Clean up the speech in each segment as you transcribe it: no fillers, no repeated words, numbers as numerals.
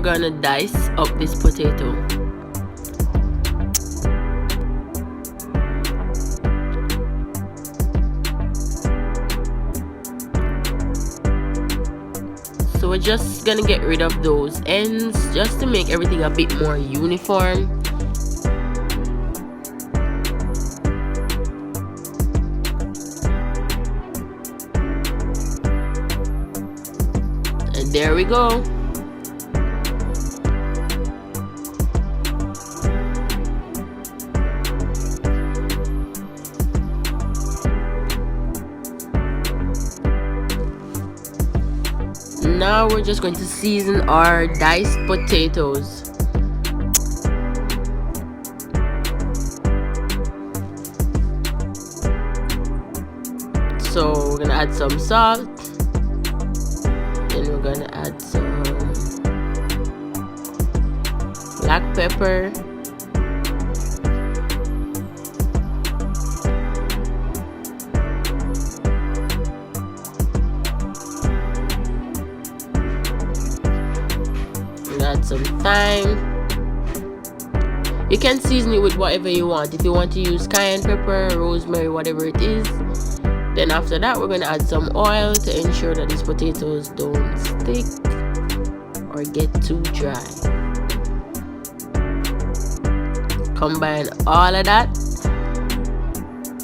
gonna dice up this potato. So we're just gonna get rid of those ends just to make everything a bit more uniform. And there we go. Now we're just going to season our diced potatoes. So we're gonna add some salt, then we're gonna add some black pepper, add some thyme. You can season it with whatever you want. If you want to use cayenne pepper, rosemary, whatever it is. Then after that, we're going to add some oil to ensure that these potatoes don't stick or get too dry. Combine all of that,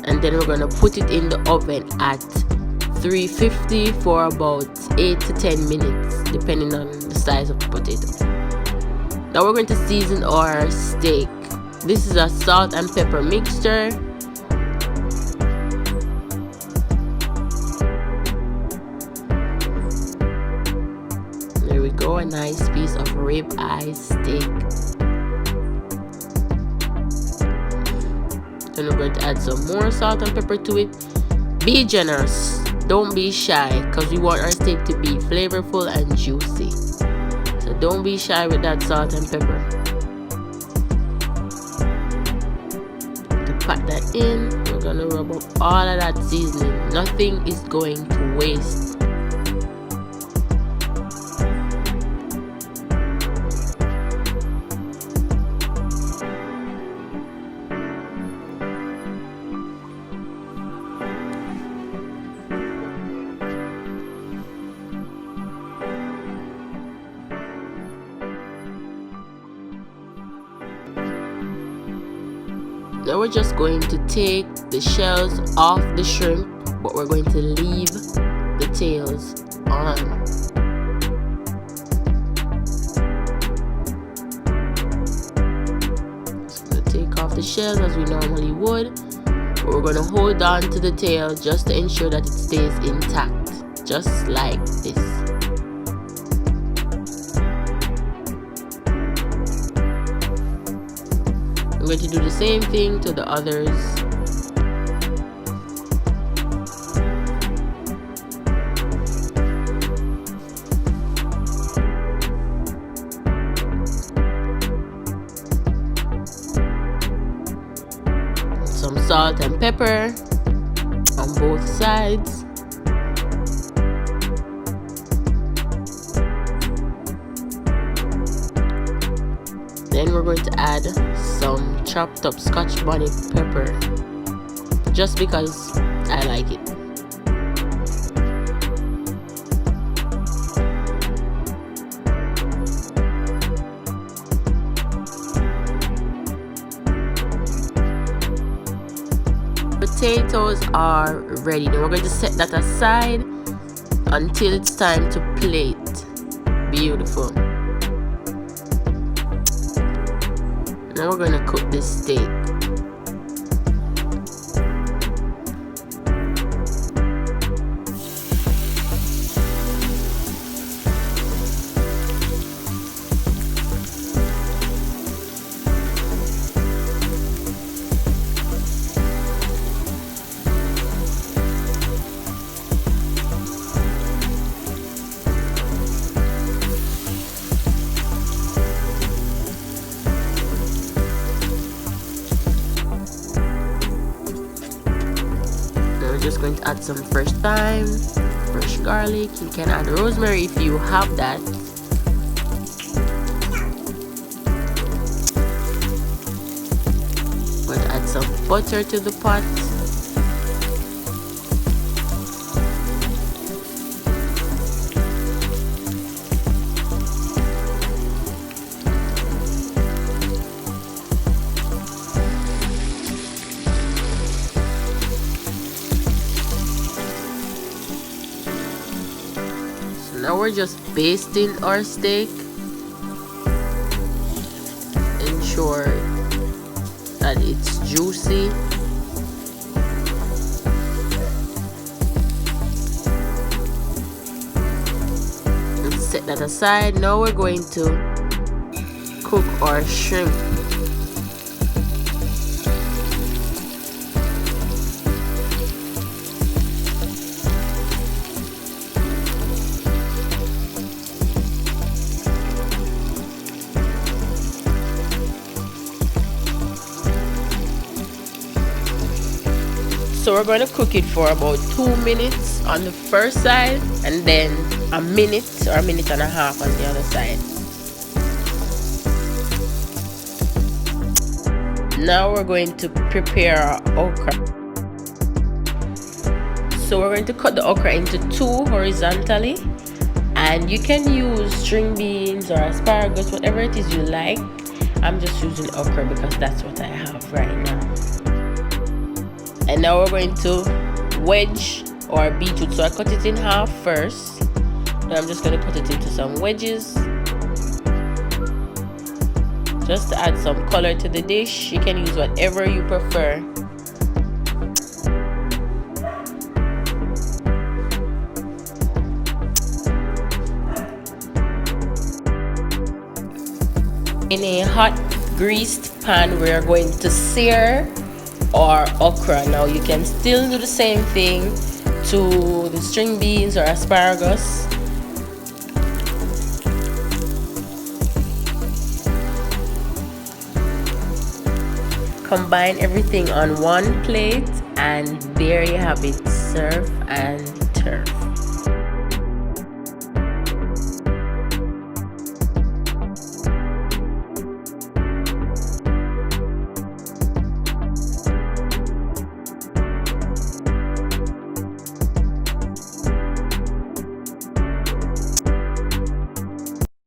and then we're going to put it in the oven at 350 for about 8 to 10 minutes depending on the size of the potato. Now we're going to season our steak. This is a salt and pepper mixture. There we go, a nice piece of rib eye steak. Then we're going to add some more salt and pepper to it. Be generous, don't be shy, because we want our steak to be flavorful and juicy. So don't be shy with that salt and pepper. To pat that in, we're gonna rub up all of that seasoning. Nothing is going to waste. Now we're just going to take the shells off the shrimp, but we're going to leave the tails on. Just going to take off the shells as we normally would, but we're going to hold on to the tail just to ensure that it stays intact, just like this. I'm going to do the same thing to the others. Some salt and pepper on both sides. Then we're going to add some chopped up Scotch bonnet pepper, just because I like it. Potatoes are ready. Now we're going to set that aside until it's time to plate. Beautiful. Now we're going to cook this steak. Just going to add some fresh thyme, fresh garlic. You can add rosemary if you have that. butter to the pot. So now we're just basting our steak. Ensure that it's juicy. Let's set that aside. Now we're going to cook our shrimp. So we're going to cook it for about 2 minutes on the first side and then a minute or a minute and a half on the other side. Now we're going to prepare our okra. So we're going to cut the okra into 2 horizontally, and you can use string beans or asparagus, whatever it is you like. I'm just using okra because that's what I have right now. And now we're going to wedge our beetroot. So I cut it in half first. Now I'm just going to cut it into some wedges, just to add some color to the dish. You can use whatever you prefer. In a hot greased pan, we're going to sear or okra. Now you can still do the same thing to the string beans or asparagus. Combine everything on one plate, and there you have it. Serve and turf.